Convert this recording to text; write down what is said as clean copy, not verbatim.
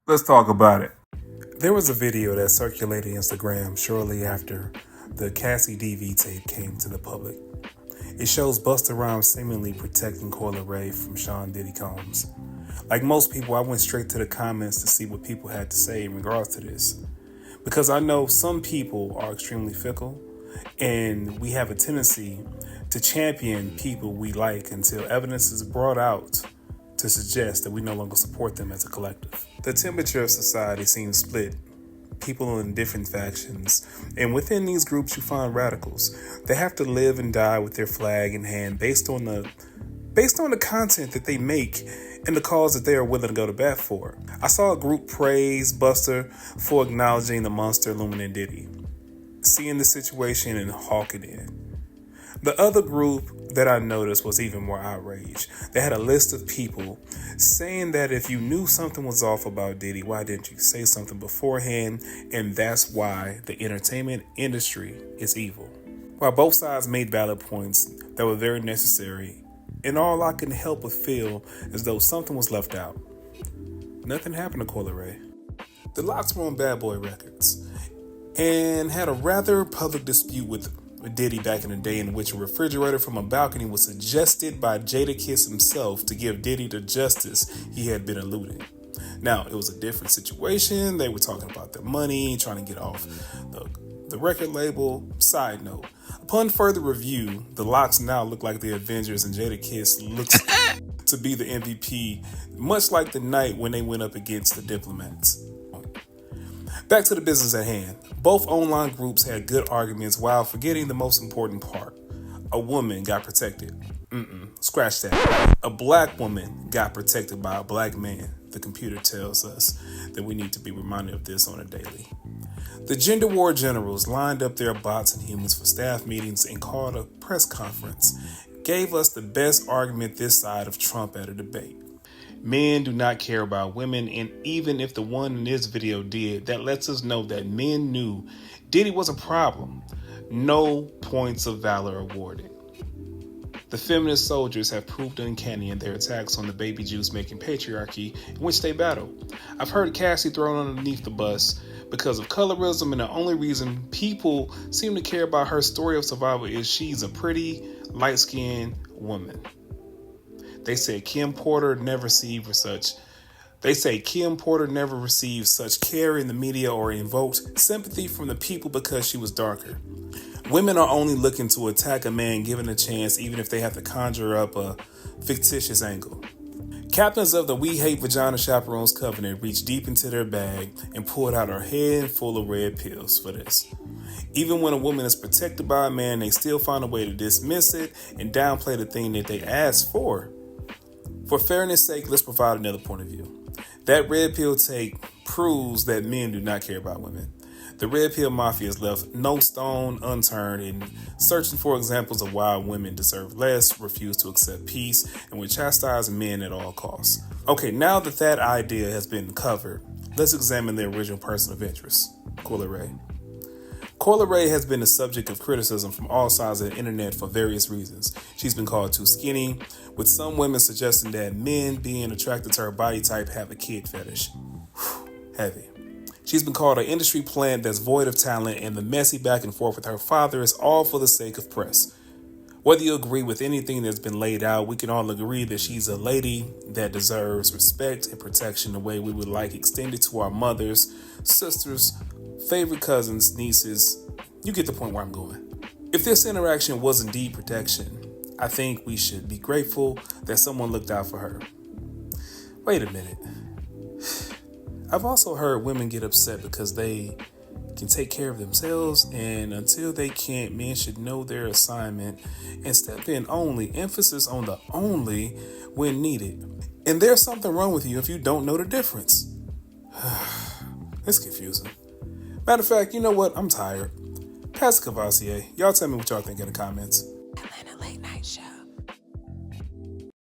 Let's talk about it. There was a video that circulated Instagram shortly after the Cassie DV tape came to the public. It shows Busta Rhymes seemingly protecting Coi Leray from Sean Diddy Combs. Like most people, I went straight to the comments to see what people had to say in regards to this. Because I know some people are extremely fickle, and we have a tendency to champion people we like until evidence is brought out to suggest that we no longer support them as a collective. The temperature of society seems split. People in different factions, and within these groups you find radicals. They have to live and die with their flag in hand based on the content that they make and the cause that they are willing to go to bat for. I saw a group praise Busta for acknowledging the monster illuminant Diddy, seeing the situation and hawking it. The other group that I noticed was even more outraged. They had a list of people saying that if you knew something was off about Diddy, why didn't you say something beforehand? And that's why the entertainment industry is evil. While both sides made valid points that were very necessary, and all I can help but feel as though something was left out. Nothing happened to Coi Leray. The Lox were on Bad Boy Records and had a rather public dispute with Diddy back in the day, in which a refrigerator from a balcony was suggested by Jadakiss himself to give Diddy the justice he had been eluding. Now, it was a different situation. They were talking about their money, trying to get off the record label. Side note, upon further review, the Lox now look like the Avengers and Jadakiss looks to be the MVP, much like the night when they went up against the Diplomats. Back to the business at hand. Both online groups had good arguments while forgetting the most important part. A woman got protected. Scratch that. A black woman got protected by a black man. The computer tells us that we need to be reminded of this on a daily. The gender war generals lined up their bots and humans for staff meetings and called a press conference. Gave us the best argument this side of Trump at a debate. Men do not care about women, and even if the one in this video did, that lets us know that men knew Diddy was a problem. No points of valor awarded. The feminist soldiers have proved uncanny in their attacks on the baby juice making patriarchy in which they battle. I've heard Cassie thrown underneath the bus because of colorism, and the only reason people seem to care about her story of survival is she's a pretty, light-skinned woman. They say Kim Porter never received such care in the media or invoked sympathy from the people because she was darker. Women are only looking to attack a man given a chance, even if they have to conjure up a fictitious angle. Captains of the We Hate Vagina Chaperones Covenant reached deep into their bag and pulled out a head full of red pills for this. Even when a woman is protected by a man, they still find a way to dismiss it and downplay the thing that they asked for. For fairness' sake, let's provide another point of view. That red pill take proves that men do not care about women. The red pill mafia has left no stone unturned in searching for examples of why women deserve less, refuse to accept peace, and would chastise men at all costs. Okay, now that that idea has been covered, let's examine the original person of interest, Coi Leray. Coi Leray has been the subject of criticism from all sides of the internet for various reasons. She's been called too skinny, with some women suggesting that men being attracted to her body type have a kid fetish. Heavy. She's been called an industry plant that's void of talent, and the messy back and forth with her father is all for the sake of press. Whether you agree with anything that's been laid out, we can all agree that she's a lady that deserves respect and protection the way we would like extended to our mothers, sisters, favorite cousins, nieces. You get the point where I'm going. If this interaction was indeed protection, I think we should be grateful that someone looked out for her. Wait a minute. I've also heard women get upset because they can take care of themselves, and until they can't, men should know their assignment and step in only, emphasis on the only, when needed. And there's something wrong with you if you don't know the difference. It's confusing. Matter of fact, you know what? I'm tired. Pass the Cavassier. Y'all tell me what y'all think in the comments.